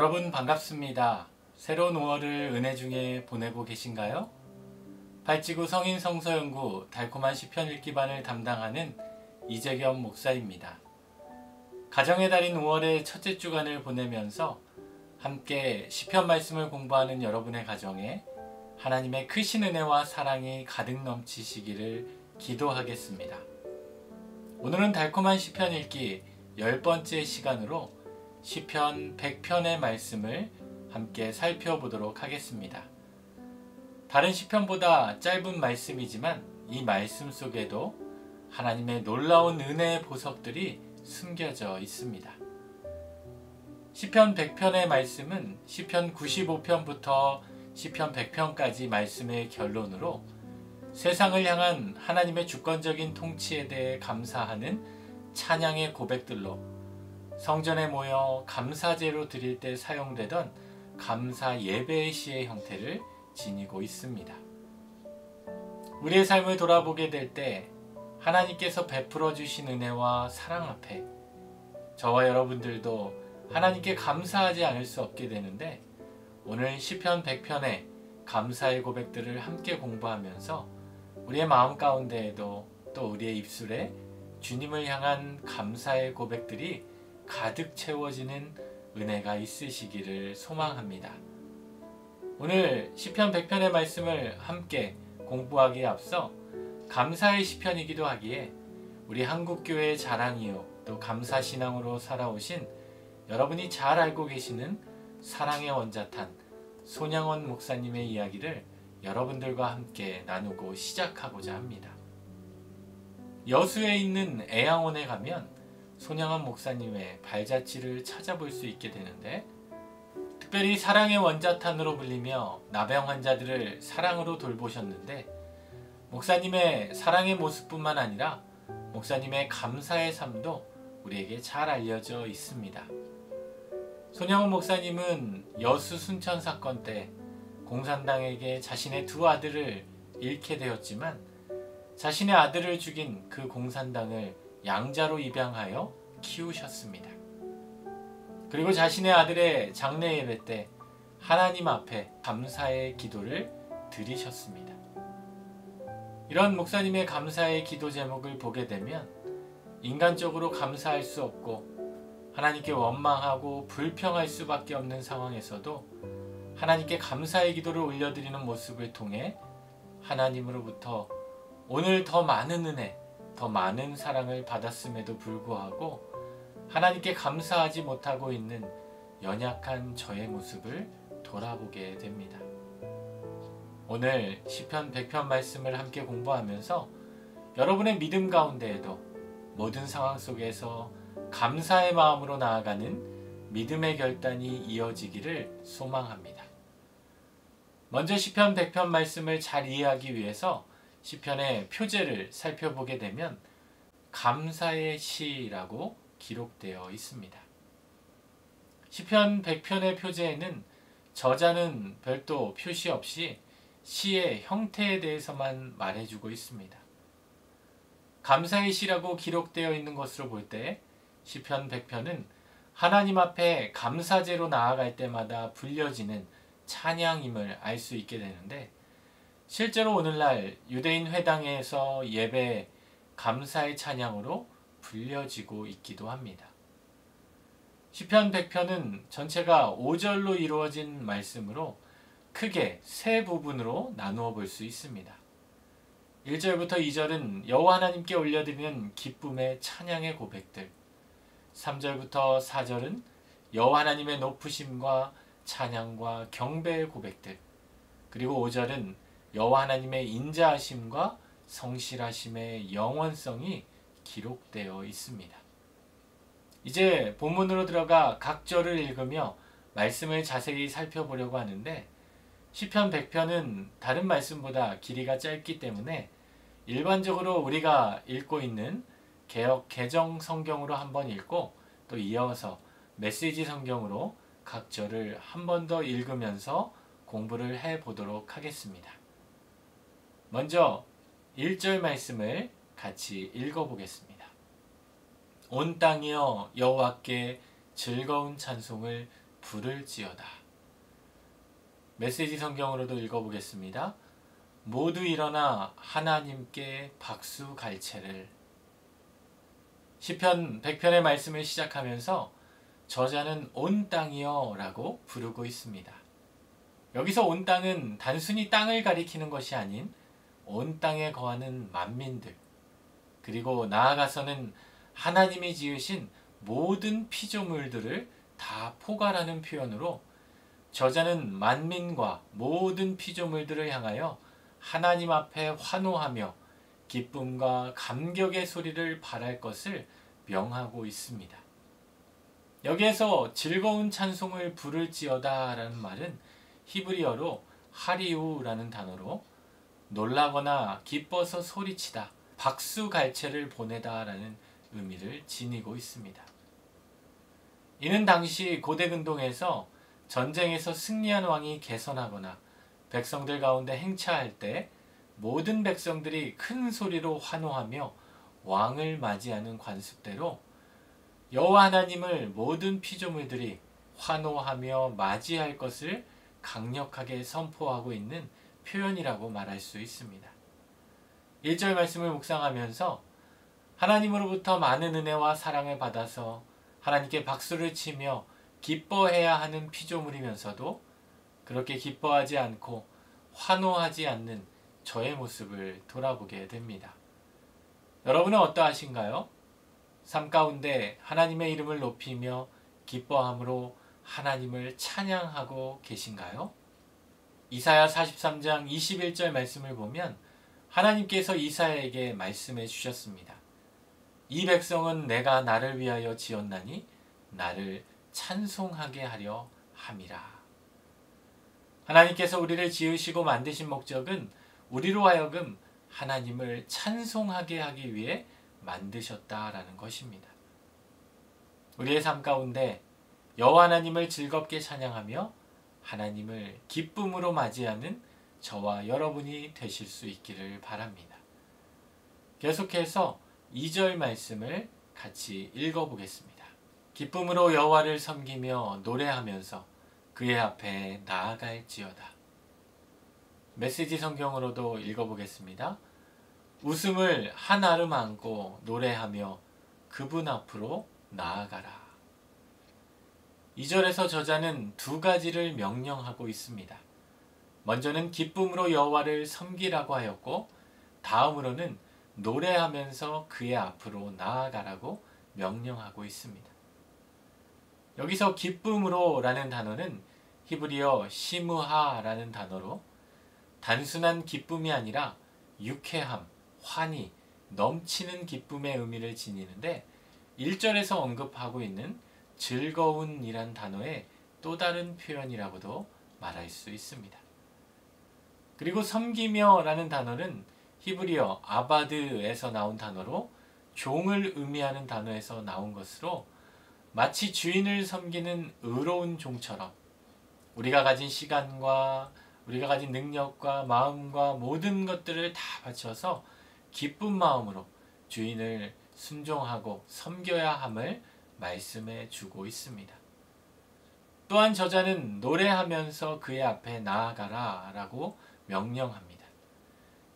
여러분 반갑습니다. 새로운 5월을 은혜 중에 보내고 계신가요? 발지구 성인성서연구 달콤한 시편 읽기반을 담당하는 이재겸 목사입니다. 가정의 달인 5월의 첫째 주간을 보내면서 함께 시편 말씀을 공부하는 여러분의 가정에 하나님의 크신 은혜와 사랑이 가득 넘치시기를 기도하겠습니다. 오늘은 달콤한 시편 읽기 10번째 시간으로 시편 100편의 말씀을 함께 살펴보도록 하겠습니다. 다른 시편보다 짧은 말씀이지만 이 말씀 속에도 하나님의 놀라운 은혜의 보석들이 숨겨져 있습니다. 시편 100편의 말씀은 시편 95편부터 시편 100편까지 말씀의 결론으로 세상을 향한 하나님의 주권적인 통치에 대해 감사하는 찬양의 고백들로 성전에 모여 감사제로 드릴 때 사용되던 감사 예배의 시의 형태를 지니고 있습니다. 우리의 삶을 돌아보게 될 때 하나님께서 베풀어 주신 은혜와 사랑 앞에 저와 여러분들도 하나님께 감사하지 않을 수 없게 되는데, 오늘 시편 100편의 감사의 고백들을 함께 공부하면서 우리의 마음 가운데에도 또 우리의 입술에 주님을 향한 감사의 고백들이 가득 채워지는 은혜가 있으시기를 소망합니다. 오늘 시편 100편의 말씀을 함께 공부하기에 앞서 감사의 시편이기도 하기에 우리 한국교회의 자랑이요 또 감사신앙으로 살아오신 여러분이 잘 알고 계시는 사랑의 원자탄 손양원 목사님의 이야기를 여러분들과 함께 나누고 시작하고자 합니다. 여수에 있는 애양원에 가면 손양원 목사님의 발자취를 찾아볼 수 있게 되는데, 특별히 사랑의 원자탄으로 불리며 나병 환자들을 사랑으로 돌보셨는데, 목사님의 사랑의 모습뿐만 아니라 목사님의 감사의 삶도 우리에게 잘 알려져 있습니다. 손양원 목사님은 여수 순천 사건 때 공산당에게 자신의 두 아들을 잃게 되었지만, 자신의 아들을 죽인 그 공산당을 양자로 입양하여 키우셨습니다. 그리고 자신의 아들의 장례 예배 때 하나님 앞에 감사의 기도를 드리셨습니다. 이런 목사님의 감사의 기도 제목을 보게 되면 인간적으로 감사할 수 없고 하나님께 원망하고 불평할 수밖에 없는 상황에서도 하나님께 감사의 기도를 올려드리는 모습을 통해 하나님으로부터 오늘 더 많은 은혜, 더 많은 사랑을 받았음에도 불구하고 하나님께 감사하지 못하고 있는 연약한 저의 모습을 돌아보게 됩니다. 오늘 시편 100편 말씀을 함께 공부하면서 여러분의 믿음 가운데에도 모든 상황 속에서 감사의 마음으로 나아가는 믿음의 결단이 이어지기를 소망합니다. 먼저 시편 100편 말씀을 잘 이해하기 위해서 시편의 표제를 살펴보게 되면 감사의 시라고 기록되어 있습니다. 시편 100편의 표제에는 저자는 별도 표시 없이 시의 형태에 대해서만 말해주고 있습니다. 감사의 시라고 기록되어 있는 것으로 볼 때 시편 100편은 하나님 앞에 감사제로 나아갈 때마다 불려지는 찬양임을 알 수 있게 되는데, 실제로 오늘날 유대인 회당에서 예배 감사의 찬양으로 불려지고 있기도 합니다. 시편 100편은 전체가 5절로 이루어진 말씀으로 크게 세 부분으로 나누어 볼 수 있습니다. 1절부터 2절은 여호와 하나님께 올려드리는 기쁨의 찬양의 고백들, 3절부터 4절은 여호와 하나님의 높으심과 찬양과 경배의 고백들, 그리고 5절은 여호와 하나님의 인자하심과 성실하심의 영원성이 기록되어 있습니다. 이제 본문으로 들어가 각 절을 읽으며 말씀을 자세히 살펴보려고 하는데, 시편 100편은 다른 말씀보다 길이가 짧기 때문에 일반적으로 우리가 읽고 있는 개역 개정 성경으로 한번 읽고 또 이어서 메시지 성경으로 각 절을 한 번 더 읽으면서 공부를 해 보도록 하겠습니다. 먼저 1절 말씀을 같이 읽어보겠습니다. 온 땅이여 여호와께 즐거운 찬송을 부를지어다. 메시지 성경으로도 읽어보겠습니다. 모두 일어나 하나님께 박수 갈채를. 시편 100편의 말씀을 시작하면서 저자는 온 땅이여 라고 부르고 있습니다. 여기서 온 땅은 단순히 땅을 가리키는 것이 아닌 온 땅에 거하는 만민들, 그리고 나아가서는 하나님이 지으신 모든 피조물들을 다 포괄하는 표현으로 저자는 만민과 모든 피조물들을 향하여 하나님 앞에 환호하며 기쁨과 감격의 소리를 발할 것을 명하고 있습니다. 여기에서 즐거운 찬송을 부를지어다 라는 말은 히브리어로 하리우라는 단어로 놀라거나 기뻐서 소리치다, 박수갈채를 보내다 라는 의미를 지니고 있습니다. 이는 당시 고대 근동에서 전쟁에서 승리한 왕이 개선하거나 백성들 가운데 행차할 때 모든 백성들이 큰 소리로 환호하며 왕을 맞이하는 관습대로 여호와 하나님을 모든 피조물들이 환호하며 맞이할 것을 강력하게 선포하고 있는 표현이라고 말할 수 있습니다. 1절 말씀을 묵상하면서 하나님으로부터 많은 은혜와 사랑을 받아서 하나님께 박수를 치며 기뻐해야 하는 피조물이면서도 그렇게 기뻐하지 않고 환호하지 않는 저의 모습을 돌아보게 됩니다. 여러분은 어떠하신가요? 삶 가운데 하나님의 이름을 높이며 기뻐함으로 하나님을 찬양하고 계신가요? 이사야 43장 21절 말씀을 보면 하나님께서 이사야에게 말씀해 주셨습니다. 이 백성은 내가 나를 위하여 지었나니 나를 찬송하게 하려 함이라. 하나님께서 우리를 지으시고 만드신 목적은 우리로 하여금 하나님을 찬송하게 하기 위해 만드셨다라는 것입니다. 우리의 삶 가운데 여호와 하나님을 즐겁게 찬양하며 하나님을 기쁨으로 맞이하는 저와 여러분이 되실 수 있기를 바랍니다. 계속해서 2절 말씀을 같이 읽어보겠습니다. 기쁨으로 여호와를 섬기며 노래하면서 그의 앞에 나아갈지어다. 메시지 성경으로도 읽어보겠습니다. 웃음을 한 아름 안고 노래하며 그분 앞으로 나아가라. 2절에서 저자는 두 가지를 명령하고 있습니다. 먼저는 기쁨으로 여호와를 섬기라고 하였고 다음으로는 노래하면서 그의 앞으로 나아가라고 명령하고 있습니다. 여기서 기쁨으로 라는 단어는 히브리어 시므하라는 단어로 단순한 기쁨이 아니라 유쾌함, 환희, 넘치는 기쁨의 의미를 지니는데 1절에서 언급하고 있는 즐거운이란 단어의 또 다른 표현이라고도 말할 수 있습니다. 그리고 섬기며 라는 단어는 히브리어 아바드에서 나온 단어로 종을 의미하는 단어에서 나온 것으로 마치 주인을 섬기는 의로운 종처럼 우리가 가진 시간과 우리가 가진 능력과 마음과 모든 것들을 다 바쳐서 기쁜 마음으로 주인을 순종하고 섬겨야 함을 말씀해 주고 있습니다. 또한 저자는 노래하면서 그의 앞에 나아가라 라고 명령합니다.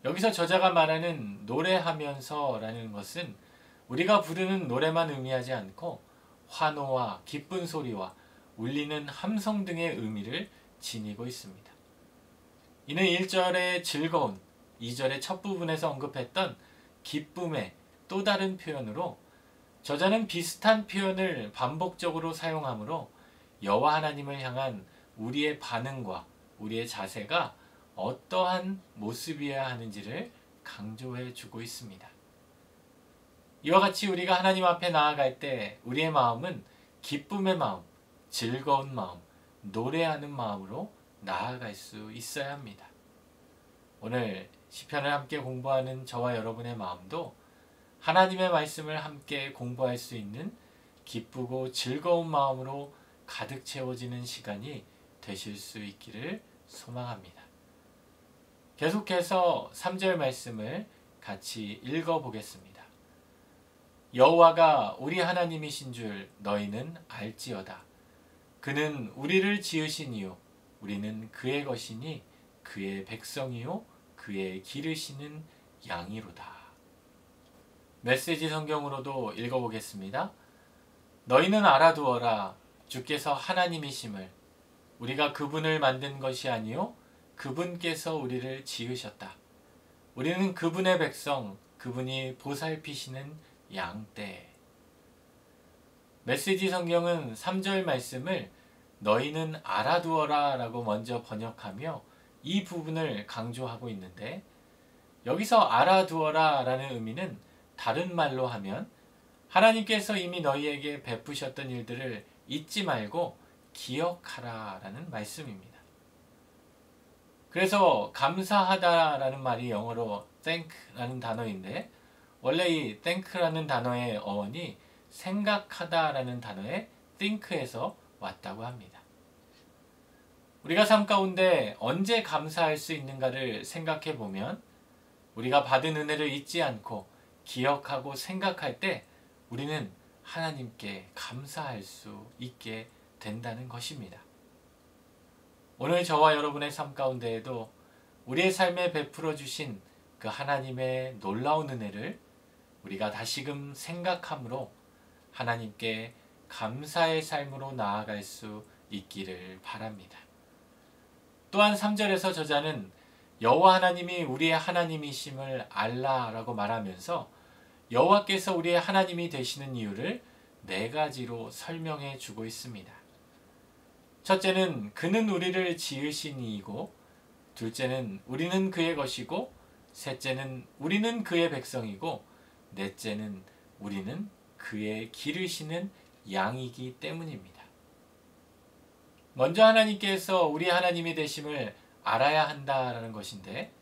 여기서 저자가 말하는 노래하면서 라는 것은 우리가 부르는 노래만 의미하지 않고 환호와 기쁜 소리와 울리는 함성 등의 의미를 지니고 있습니다. 이는 1절의 즐거운, 2절의 첫 부분에서 언급했던 기쁨의 또 다른 표현으로 저자는 비슷한 표현을 반복적으로 사용하므로 여호와 하나님을 향한 우리의 반응과 우리의 자세가 어떠한 모습이어야 하는지를 강조해 주고 있습니다. 이와 같이 우리가 하나님 앞에 나아갈 때 우리의 마음은 기쁨의 마음, 즐거운 마음, 노래하는 마음으로 나아갈 수 있어야 합니다. 오늘 시편을 함께 공부하는 저와 여러분의 마음도 하나님의 말씀을 함께 공부할 수 있는 기쁘고 즐거운 마음으로 가득 채워지는 시간이 되실 수 있기를 소망합니다. 계속해서 3절 말씀을 같이 읽어보겠습니다. 여호와가 우리 하나님이신 줄 너희는 알지어다. 그는 우리를 지으신 이요 우리는 그의 것이니 그의 백성이요 그의 기르시는 양이로다. 메시지 성경으로도 읽어보겠습니다. 너희는 알아두어라. 주께서 하나님이심을. 우리가 그분을 만든 것이 아니요 그분께서 우리를 지으셨다. 우리는 그분의 백성, 그분이 보살피시는 양떼. 메시지 성경은 3절 말씀을 너희는 알아두어라 라고 먼저 번역하며 이 부분을 강조하고 있는데, 여기서 알아두어라 라는 의미는 다른 말로 하면 하나님께서 이미 너희에게 베푸셨던 일들을 잊지 말고 기억하라 라는 말씀입니다. 그래서 감사하다 라는 말이 영어로 thank라는 단어인데, 원래 이 thank라는 단어의 어원이 생각하다 라는 단어의 think에서 왔다고 합니다. 우리가 삶 가운데 언제 감사할 수 있는가를 생각해 보면 우리가 받은 은혜를 잊지 않고 기억하고 생각할 때 우리는 하나님께 감사할 수 있게 된다는 것입니다. 오늘 저와 여러분의 삶 가운데에도 우리의 삶에 베풀어 주신 그 하나님의 놀라운 은혜를 우리가 다시금 생각함으로 하나님께 감사의 삶으로 나아갈 수 있기를 바랍니다. 또한 3절에서 저자는 여호와 하나님이 우리의 하나님이심을 알라라고 말하면서 여호와께서 우리의 하나님이 되시는 이유를 4가지로 설명해 주고 있습니다. 첫째는 그는 우리를 지으신 이이고, 둘째는 우리는 그의 것이고, 셋째는 우리는 그의 백성이고, 넷째는 우리는 그의 기르시는 양이기 때문입니다. 먼저 하나님께서 우리 하나님이 되심을 알아야 한다라는 것인데,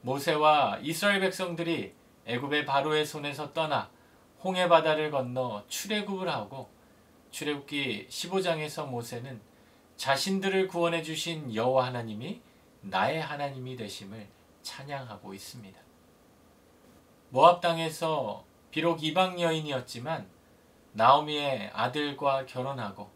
모세와 이스라엘 백성들이 애굽의 바로의 손에서 떠나 홍해 바다를 건너 출애굽을 하고, 출애굽기 15장에서 모세는 자신들을 구원해 주신 여호와 하나님이 나의 하나님이 되심을 찬양하고 있습니다. 모압 땅에서 비록 이방 여인이었지만 나오미의 아들과 결혼하고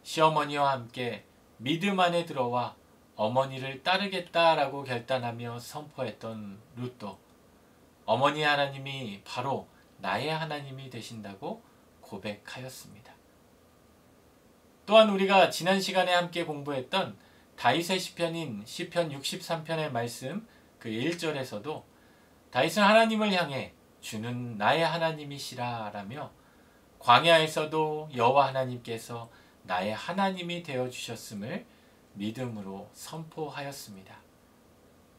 시어머니와 함께 믿음 안에 들어와 어머니를 따르겠다라고 결단하며 선포했던 룻도 어머니 하나님이 바로 나의 하나님이 되신다고 고백하였습니다. 또한 우리가 지난 시간에 함께 공부했던 다윗의 시편인 시편 63편의 말씀 그 1절에서도 다윗은 하나님을 향해 주는 나의 하나님이시라 라며 광야에서도 여호와 하나님께서 나의 하나님이 되어주셨음을 믿음으로 선포하였습니다.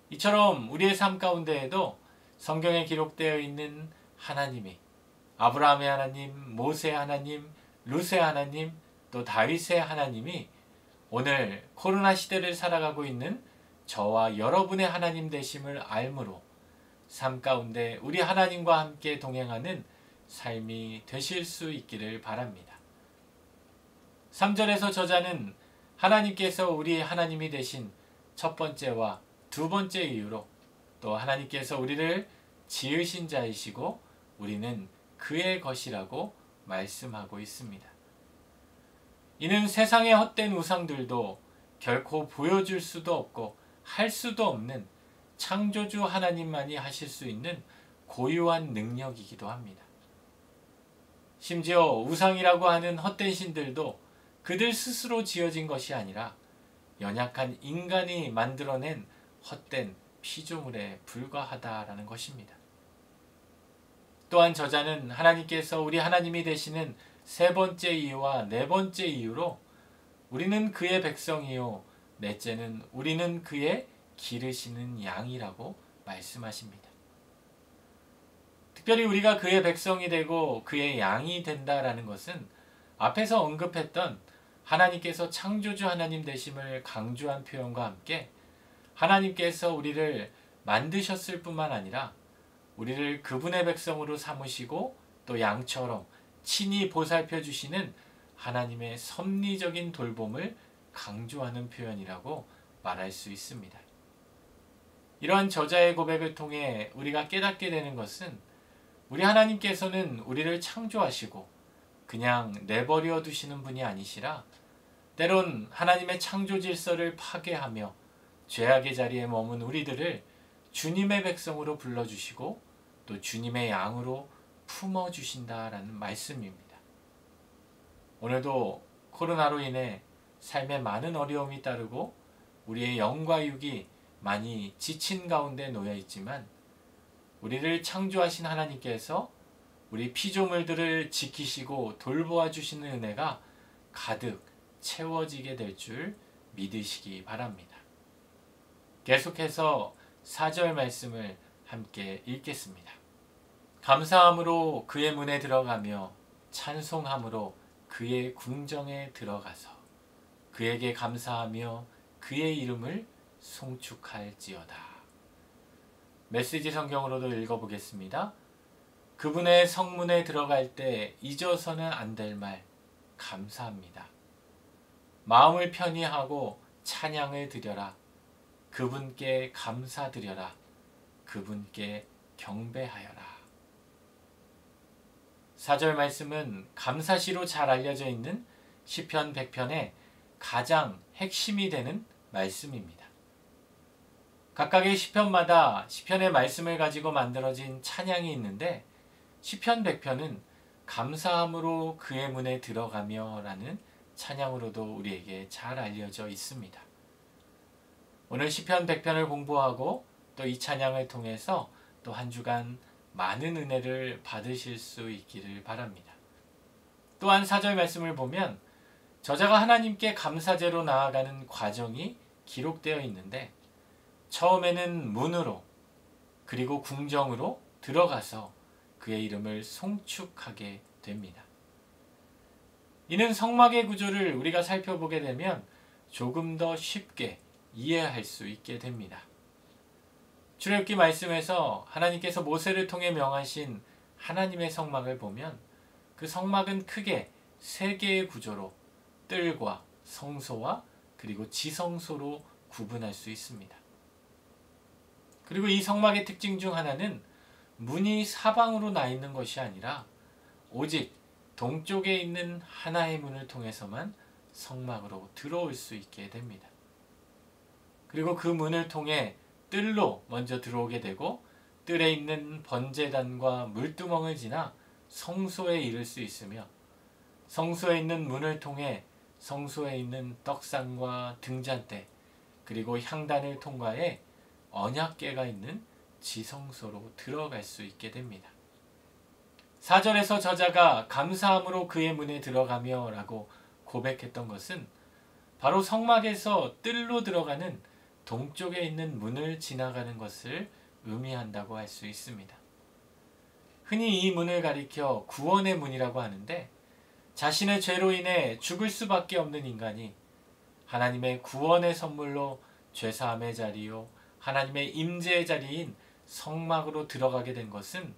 이처럼 우리의 삶 가운데에도 성경에 기록되어 있는 하나님이 아브라함의 하나님, 모세의 하나님, 룻의 하나님, 또 다윗의 하나님이 오늘 코로나 시대를 살아가고 있는 저와 여러분의 하나님 되심을 알므로 삶 가운데 우리 하나님과 함께 동행하는 삶이 되실 수 있기를 바랍니다. 3절에서 저자는 하나님께서 우리 하나님이 되신 첫 번째와 두 번째 이유로 또 하나님께서 우리를 지으신 자이시고 우리는 그의 것이라고 말씀하고 있습니다. 이는 세상의 헛된 우상들도 결코 보여줄 수도 없고 할 수도 없는 창조주 하나님만이 하실 수 있는 고유한 능력이기도 합니다. 심지어 우상이라고 하는 헛된 신들도 그들 스스로 지어진 것이 아니라 연약한 인간이 만들어낸 헛된 피조물에 불과하다라는 것입니다. 또한 저자는 하나님께서 우리 하나님이 되시는 세 번째 이유와 네 번째 이유로 우리는 그의 백성이요 넷째는 우리는 그의 기르시는 양이라고 말씀하십니다. 특별히 우리가 그의 백성이 되고 그의 양이 된다라는 것은 앞에서 언급했던 하나님께서 창조주 하나님 되심을 강조한 표현과 함께 하나님께서 우리를 만드셨을 뿐만 아니라 우리를 그분의 백성으로 삼으시고 또 양처럼 친히 보살펴 주시는 하나님의 섭리적인 돌봄을 강조하는 표현이라고 말할 수 있습니다. 이러한 저자의 고백을 통해 우리가 깨닫게 되는 것은 우리 하나님께서는 우리를 창조하시고 그냥 내버려 두시는 분이 아니시라 때론 하나님의 창조 질서를 파괴하며 죄악의 자리에 머문 우리들을 주님의 백성으로 불러주시고 또 주님의 양으로 품어주신다라는 말씀입니다. 오늘도 코로나로 인해 삶에 많은 어려움이 따르고 우리의 영과 육이 많이 지친 가운데 놓여 있지만 우리를 창조하신 하나님께서 우리 피조물들을 지키시고 돌보아 주시는 은혜가 가득 채워지게 될 줄 믿으시기 바랍니다. 계속해서 4절 말씀을 함께 읽겠습니다. 감사함으로 그의 문에 들어가며 찬송함으로 그의 궁정에 들어가서 그에게 감사하며 그의 이름을 송축할지어다. 메시지 성경으로도 읽어보겠습니다. 그분의 성문에 들어갈 때 잊어서는 안 될 말 감사합니다. 마음을 편히 하고 찬양을 드려라. 그분께 감사드려라. 그분께 경배하여라. 4절 말씀은 감사시로 잘 알려져 있는 시편 100편의 가장 핵심이 되는 말씀입니다. 각각의 시편마다 시편의 말씀을 가지고 만들어진 찬양이 있는데 시편 100편은 감사함으로 그의 문에 들어가며 라는 찬양으로도 우리에게 잘 알려져 있습니다. 오늘 시편 100편을 공부하고 또 이 찬양을 통해서 또 한 주간 많은 은혜를 받으실 수 있기를 바랍니다. 또한 4절 말씀을 보면 저자가 하나님께 감사제로 나아가는 과정이 기록되어 있는데 처음에는 문으로 그리고 궁정으로 들어가서 그의 이름을 송축하게 됩니다. 이는 성막의 구조를 우리가 살펴보게 되면 조금 더 쉽게 이해할 수 있게 됩니다. 출애굽기 말씀에서 하나님께서 모세를 통해 명하신 하나님의 성막을 보면 그 성막은 크게 세 개의 구조로 뜰과 성소와 그리고 지성소로 구분할 수 있습니다. 그리고 이 성막의 특징 중 하나는 문이 사방으로 나 있는 것이 아니라 오직 동쪽에 있는 하나의 문을 통해서만 성막으로 들어올 수 있게 됩니다. 그리고 그 문을 통해 뜰로 먼저 들어오게 되고 뜰에 있는 번제단과 물두멍을 지나 성소에 이를 수 있으며 성소에 있는 문을 통해 성소에 있는 떡상과 등잔대 그리고 향단을 통과해 언약궤가 있는 지성소로 들어갈 수 있게 됩니다. 4절에서 저자가 감사함으로 그의 문에 들어가며 라고 고백했던 것은 바로 성막에서 뜰로 들어가는 동쪽에 있는 문을 지나가는 것을 의미한다고 할 수 있습니다. 흔히 이 문을 가리켜 구원의 문이라고 하는데 자신의 죄로 인해 죽을 수밖에 없는 인간이 하나님의 구원의 선물로 죄사함의 자리요 하나님의 임재의 자리인 성막으로 들어가게 된 것은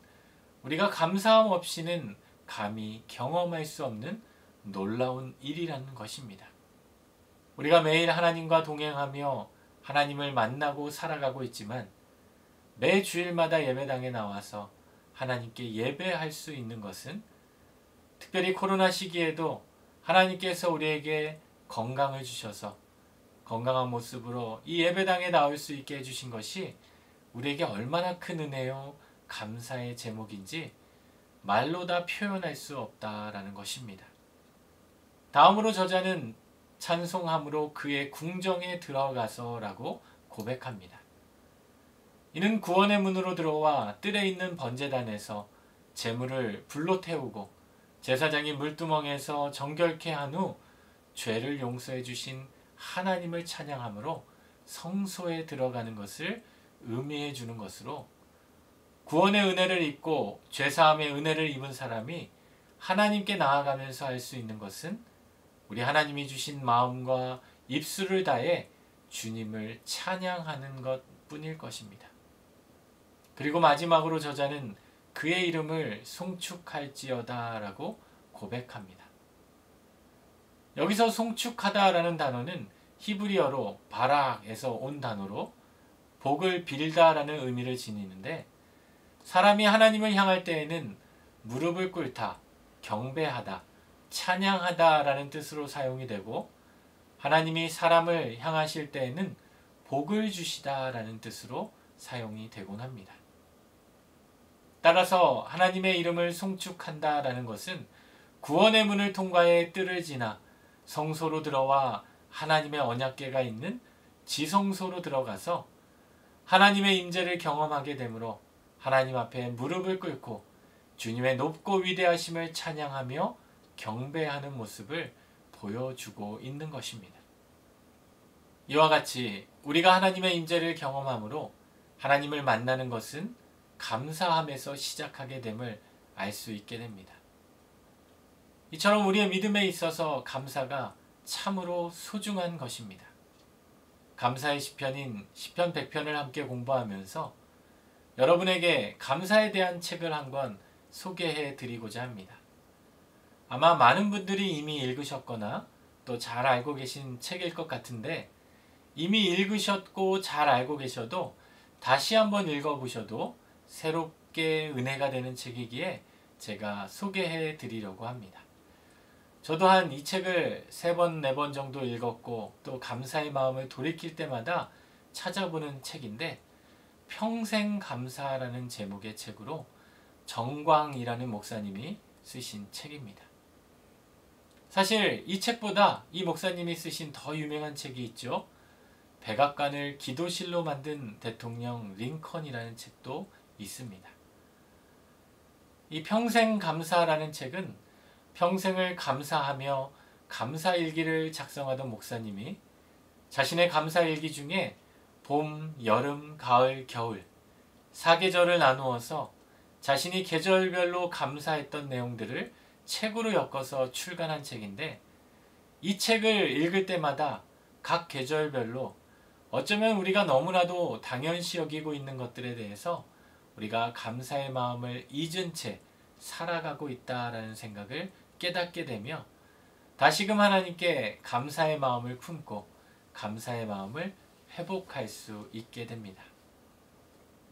우리가 감사함 없이는 감히 경험할 수 없는 놀라운 일이라는 것입니다. 우리가 매일 하나님과 동행하며 하나님을 만나고 살아가고 있지만 매 주일마다 예배당에 나와서 하나님께 예배할 수 있는 것은 특별히 코로나 시기에도 하나님께서 우리에게 건강을 주셔서 건강한 모습으로 이 예배당에 나올 수 있게 해주신 것이 우리에게 얼마나 큰 은혜요 감사의 제목인지 말로 다 표현할 수 없다라는 것입니다. 다음으로 저자는 찬송함으로 그의 궁정에 들어가서 라고 고백합니다. 이는 구원의 문으로 들어와 뜰에 있는 번제단에서 제물을 불로 태우고 제사장이 물두멍에서 정결케 한 후 죄를 용서해 주신 하나님을 찬양함으로 성소에 들어가는 것을 의미해 주는 것으로 구원의 은혜를 입고 죄사함의 은혜를 입은 사람이 하나님께 나아가면서 할 수 있는 것은 우리 하나님이 주신 마음과 입술을 다해 주님을 찬양하는 것뿐일 것입니다. 그리고 마지막으로 저자는 그의 이름을 송축할지어다 라고 고백합니다. 여기서 송축하다라는 단어는 히브리어로 바락에서 온 단어로 복을 빌다라는 의미를 지니는데 사람이 하나님을 향할 때에는 무릎을 꿇다, 경배하다, 찬양하다라는 뜻으로 사용이 되고 하나님이 사람을 향하실 때에는 복을 주시다라는 뜻으로 사용이 되곤 합니다. 따라서 하나님의 이름을 송축한다라는 것은 구원의 문을 통과해 뜰을 지나 성소로 들어와 하나님의 언약궤가 있는 지성소로 들어가서 하나님의 임재를 경험하게 되므로 하나님 앞에 무릎을 꿇고 주님의 높고 위대하심을 찬양하며 경배하는 모습을 보여주고 있는 것입니다. 이와 같이 우리가 하나님의 임재를 경험함으로 하나님을 만나는 것은 감사함에서 시작하게 됨을 알 수 있게 됩니다. 이처럼 우리의 믿음에 있어서 감사가 참으로 소중한 것입니다. 감사의 시편인 시편 100편을 함께 공부하면서 여러분에게 감사에 대한 책을 한 권 소개해 드리고자 합니다. 아마 많은 분들이 이미 읽으셨거나 또 잘 알고 계신 책일 것 같은데, 이미 읽으셨고 잘 알고 계셔도 다시 한번 읽어보셔도 새롭게 은혜가 되는 책이기에 제가 소개해 드리려고 합니다. 저도 한 이 책을 3번, 4번 정도 읽었고 또 감사의 마음을 돌이킬 때마다 찾아보는 책인데, 평생 감사라는 제목의 책으로 정광이라는 목사님이 쓰신 책입니다. 사실 이 책보다 이 목사님이 쓰신 더 유명한 책이 있죠. 백악관을 기도실로 만든 대통령 링컨이라는 책도 있습니다. 이 평생 감사라는 책은 평생을 감사하며 감사일기를 작성하던 목사님이 자신의 감사일기 중에 봄, 여름, 가을, 겨울 4계절을 나누어서 자신이 계절별로 감사했던 내용들을 책으로 엮어서 출간한 책인데, 이 책을 읽을 때마다 각 계절별로 어쩌면 우리가 너무나도 당연시 여기고 있는 것들에 대해서 우리가 감사의 마음을 잊은 채 살아가고 있다라는 생각을 깨닫게 되며 다시금 하나님께 감사의 마음을 품고 감사의 마음을 회복할 수 있게 됩니다.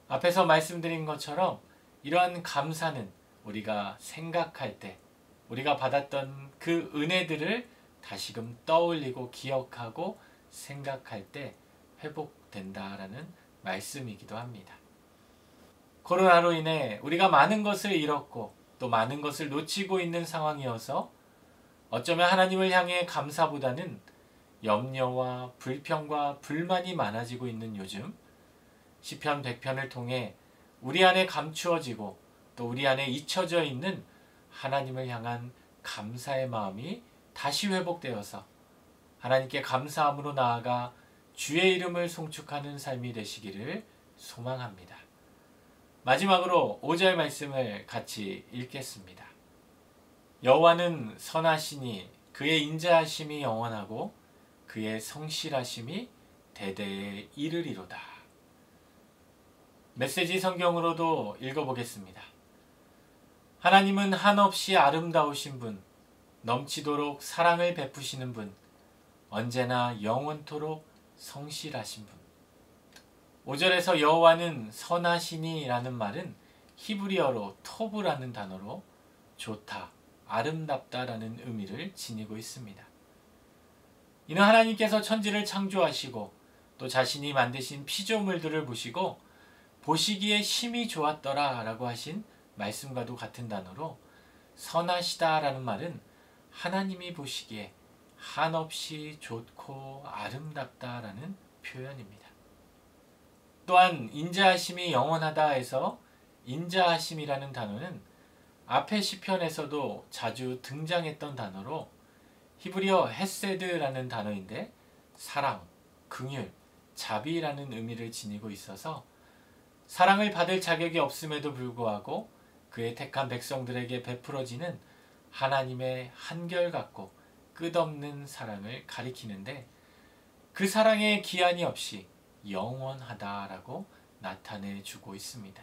앞에서 말씀드린 것처럼 이러한 감사는 우리가 생각할 때 우리가 받았던 그 은혜들을 다시금 떠올리고 기억하고 생각할 때 회복된다라는 말씀이기도 합니다. 코로나로 인해 우리가 많은 것을 잃었고 또 많은 것을 놓치고 있는 상황이어서 어쩌면 하나님을 향해 감사보다는 염려와 불평과 불만이 많아지고 있는 요즘, 시편 100편을 통해 우리 안에 감추어지고 또 우리 안에 잊혀져 있는 하나님을 향한 감사의 마음이 다시 회복되어서 하나님께 감사함으로 나아가 주의 이름을 송축하는 삶이 되시기를 소망합니다. 마지막으로 5절 말씀을 같이 읽겠습니다. 여호와는 선하시니 그의 인자하심이 영원하고 그의 성실하심이 대대에 이르리로다. 메시지 성경으로도 읽어보겠습니다. 하나님은 한없이 아름다우신 분, 넘치도록 사랑을 베푸시는 분, 언제나 영원토록 성실하신 분. 5절에서 여호와는 선하시니 라는 말은 히브리어로 토브라는 단어로 좋다, 아름답다 라는 의미를 지니고 있습니다. 이는 하나님께서 천지를 창조하시고 또 자신이 만드신 피조물들을 보시고 보시기에 심히 좋았더라 라고 하신 말씀과도 같은 단어로 선하시다 라는 말은 하나님이 보시기에 한없이 좋고 아름답다 라는 표현입니다. 또한 인자하심이 영원하다 해서 인자하심이라는 단어는 앞의 시편에서도 자주 등장했던 단어로 히브리어 헤세드라는 단어인데 사랑, 긍휼, 자비라는 의미를 지니고 있어서 사랑을 받을 자격이 없음에도 불구하고 그의 택한 백성들에게 베풀어지는 하나님의 한결같고 끝없는 사랑을 가리키는데, 그 사랑의 기한이 없이 영원하다라고 나타내 주고 있습니다.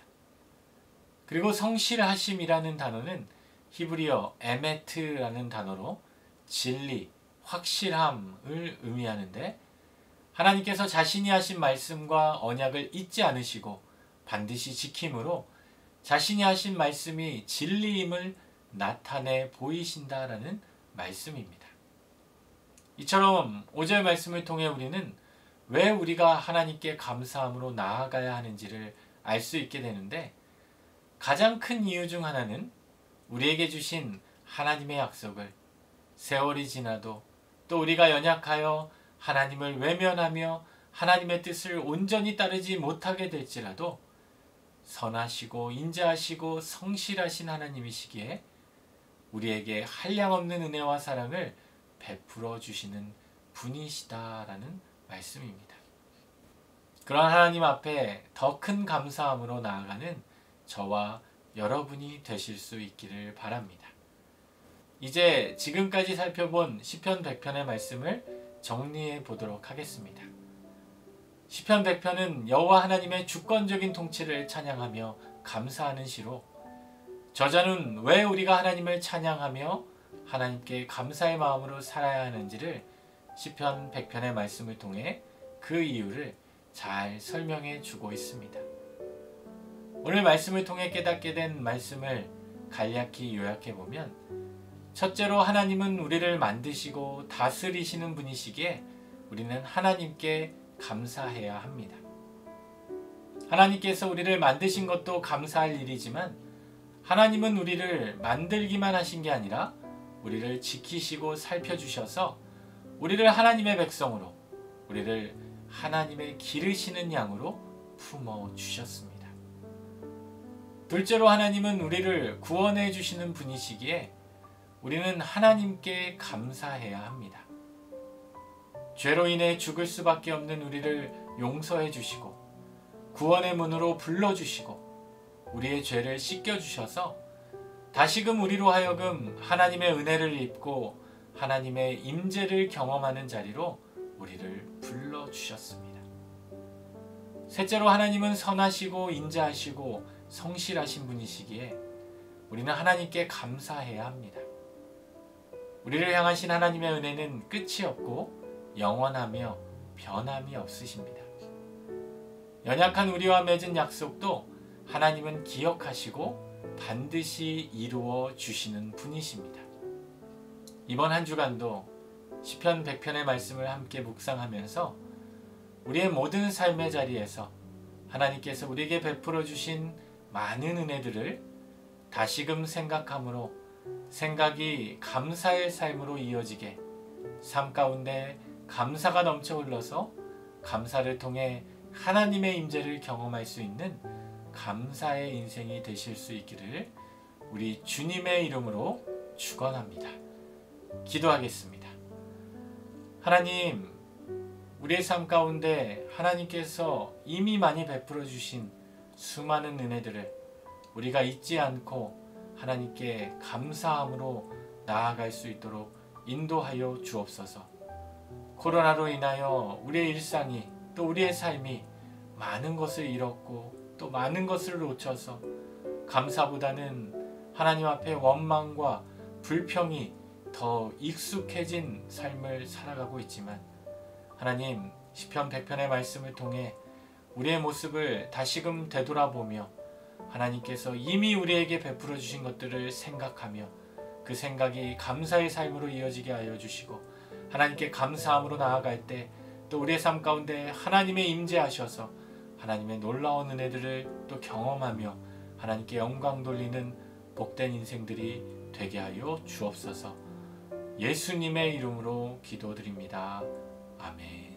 그리고 성실하심이라는 단어는 히브리어 에메트라는 단어로 진리, 확실함을 의미하는데, 하나님께서 자신이 하신 말씀과 언약을 잊지 않으시고 반드시 지킴으로 자신이 하신 말씀이 진리임을 나타내 보이신다라는 말씀입니다. 이처럼 5절 말씀을 통해 우리는 왜 우리가 하나님께 감사함으로 나아가야 하는지를 알 수 있게 되는데, 가장 큰 이유 중 하나는 우리에게 주신 하나님의 약속을 세월이 지나도 또 우리가 연약하여 하나님을 외면하며 하나님의 뜻을 온전히 따르지 못하게 될지라도 선하시고 인자하시고 성실하신 하나님이시기에 우리에게 한량없는 은혜와 사랑을 베풀어 주시는 분이시다라는 말씀입니다. 그러한 하나님 앞에 더 큰 감사함으로 나아가는 저와 여러분이 되실 수 있기를 바랍니다. 이제 지금까지 살펴본 시편 100편의 말씀을 정리해 보도록 하겠습니다. 시편 100편은 여호와 하나님의 주권적인 통치를 찬양하며 감사하는 시로, 저자는 왜 우리가 하나님을 찬양하며 하나님께 감사의 마음으로 살아야 하는지를 시편 100편의 말씀을 통해 그 이유를 잘 설명해 주고 있습니다. 오늘 말씀을 통해 깨닫게 된 말씀을 간략히 요약해 보면, 첫째로 하나님은 우리를 만드시고 다스리시는 분이시기에 우리는 하나님께 감사해야 합니다. 하나님께서 우리를 만드신 것도 감사할 일이지만, 하나님은 우리를 만들기만 하신 게 아니라 우리를 지키시고 살펴주셔서 우리를 하나님의 백성으로, 우리를 하나님의 기르시는 양으로 품어주셨습니다. 둘째로 하나님은 우리를 구원해 주시는 분이시기에 우리는 하나님께 감사해야 합니다. 죄로 인해 죽을 수밖에 없는 우리를 용서해 주시고 구원의 문으로 불러주시고 우리의 죄를 씻겨주셔서 다시금 우리로 하여금 하나님의 은혜를 입고 하나님의 임재를 경험하는 자리로 우리를 불러주셨습니다. 셋째로 하나님은 선하시고 인자하시고 성실하신 분이시기에 우리는 하나님께 감사해야 합니다. 우리를 향하신 하나님의 은혜는 끝이 없고 영원하며 변함이 없으십니다. 연약한 우리와 맺은 약속도 하나님은 기억하시고 반드시 이루어 주시는 분이십니다. 이번 한 주간도 시편 100편의 말씀을 함께 묵상하면서 우리의 모든 삶의 자리에서 하나님께서 우리에게 베풀어 주신 많은 은혜들을 다시금 생각함으로 생각이 감사의 삶으로 이어지게, 삶 가운데 감사가 넘쳐 흘러서 감사를 통해 하나님의 임재를 경험할 수 있는 감사의 인생이 되실 수 있기를 우리 주님의 이름으로 축원합니다. 기도하겠습니다. 하나님, 우리의 삶 가운데 하나님께서 이미 많이 베풀어 주신 수많은 은혜들을 우리가 잊지 않고 하나님께 감사함으로 나아갈 수 있도록 인도하여 주옵소서. 코로나로 인하여 우리의 일상이, 또 우리의 삶이 많은 것을 잃었고 또 많은 것을 놓쳐서 감사보다는 하나님 앞에 원망과 불평이 더 익숙해진 삶을 살아가고 있지만, 하나님, 시편 100편의 말씀을 통해 우리의 모습을 다시금 되돌아보며 하나님께서 이미 우리에게 베풀어 주신 것들을 생각하며 그 생각이 감사의 삶으로 이어지게 하여 주시고, 하나님께 감사함으로 나아갈 때 또 우리의 삶 가운데 하나님의 임재하셔서 하나님의 놀라운 은혜들을 또 경험하며 하나님께 영광 돌리는 복된 인생들이 되게 하여 주옵소서. 예수님의 이름으로 기도드립니다. 아멘.